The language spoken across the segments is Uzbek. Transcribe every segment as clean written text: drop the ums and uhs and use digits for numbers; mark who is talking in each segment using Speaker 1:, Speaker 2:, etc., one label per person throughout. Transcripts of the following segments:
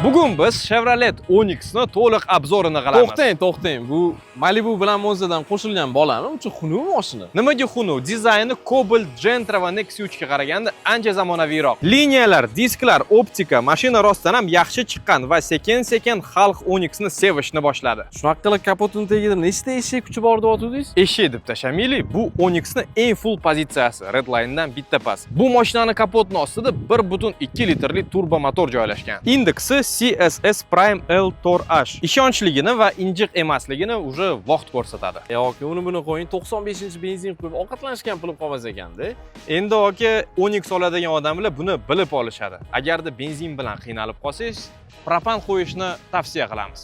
Speaker 1: Bugun biz Chevrolet Onix ni to'liq obzorini qilamiz.
Speaker 2: To'xtang. Bu Malibu bilan Monza'dan qo'shilgan bolami? Uncha xunuk mashina.
Speaker 1: Nimaga xunuk? Dizayni Cobalt, Gentra va Nexia 3 ga qaraganda ancha zamonaviyroq. Liniyalar, disklar, optika mashina rostdan ham yaxshi chiqqan va sekin-sekin xalq Onix ni sevishni boshladi.
Speaker 2: Shunaqa qilib kapotini tagida nechta eshik kuchi bor deb aytdingiz?
Speaker 1: Eshik deb tashamaylik, bu Onix ni eng full pozitsiyasi, Redline'dan bitta past. Bu mashinani kapotini ostida 1.2 litrli turbo motor joylashgan. Indeksi CSS Prime L Tor H. Ishonchligini va injiq emasligini уже vaqt ko'rsatadi.
Speaker 2: Yo'q, uni buni qo'ying, 95-benzin quyib ovqatlanishgan pulib qolmas ekanda.
Speaker 1: Endi aka Onix oladigan odamlar buni bilib olishadi. Agarda benzin bilan qiynalib qolsangiz, propan qo'yishni tavsiya qilamiz.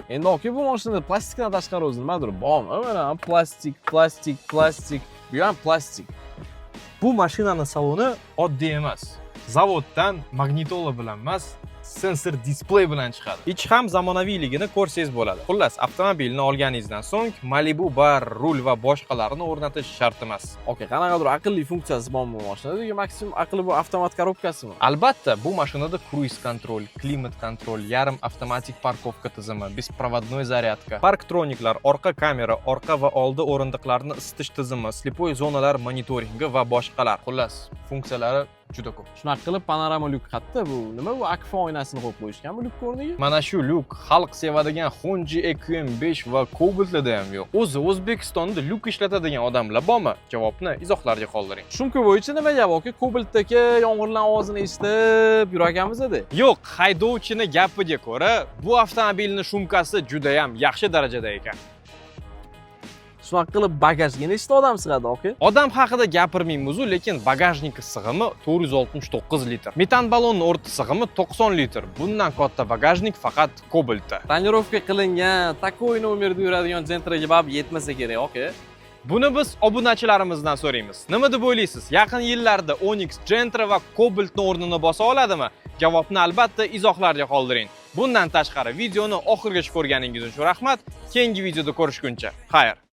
Speaker 2: Endi aka bu mashinada plastikdan tashqari o'zi nimadir bormi? Mana plastik. Bu ham plastik.
Speaker 1: Bu mashinaning saloni oddiy emas. Zavoddan magnitola bilan emas, sensor displey bilan chiqadi. Ichi ham zamonaviyligini ko'rsangiz bo'ladi. Xullas, avtomobilni olganingizdan so'ng Malibu bar, rul va boshqalarini o'rnatish shart emas.
Speaker 2: Okey, qanaqadir aqlli funksiyasi bormi bu mashinada? Maksimum aqli bu avtomat korobkasimi?
Speaker 1: Albatta, bu mashinada kruiz kontrol, klimat kontrol, yarim avtomatik parkovka tizimi, беспроводной zaryadka, parktroniklar, orqa kamera, orqa va oldi o'rindiqlarni isitish tizimi, slipoy zonalar monitoringi va boshqalar. Xullas, funksiyalari juda ko'p.
Speaker 2: Shunaqa qilib panorama lyuk qatta bu. Nima bu akfa oynasini qo'yib qo'yishgan bu lyuk o'rniga?
Speaker 1: Mana shu lyuk xalq sevadigan Honda EQM5 va Cobalt'da ham yo'q. O'zi O'zbekistonda lyuk ishlatadigan odamlar bormi? Javobni izohlarga qoldiring.
Speaker 2: Shumka bo'yicha nima gap aka? Cobalt'dagi yomg'irlar ovozini eshitib yuraganmiz-da.
Speaker 1: Yo'q, haydovchini gapiga ko'ra, bu avtomobilning shumkasi juda ham yaxshi darajada ekan.
Speaker 2: Shunaqa qilib bagajga nechta odam sig'adi aka?
Speaker 1: Odam haqida gapirmaymiz, lekin bagajnik sig'imi 469 litr. Metan ballonning o'rta sig'imi 90 litr. Bundan katta bagajnik faqat Cobalt'da.
Speaker 2: Tonirovka qilingan, takoy nomerda yuradigan Gentra'ga bab yetmasa kerak aka.
Speaker 1: Buni biz obunachilarimizdan so'raymiz. Nima deb o'ylaysiz? Yaqin yillarda Onix, Gentra va Cobalt'ning o'rnini bosa oladimi? Javobni albatta izohlarga qoldiring. Bundan tashqari videoni oxirigacha ko'rganingiz uchun rahmat. Keyingi videoda ko'rishguncha. Xayr.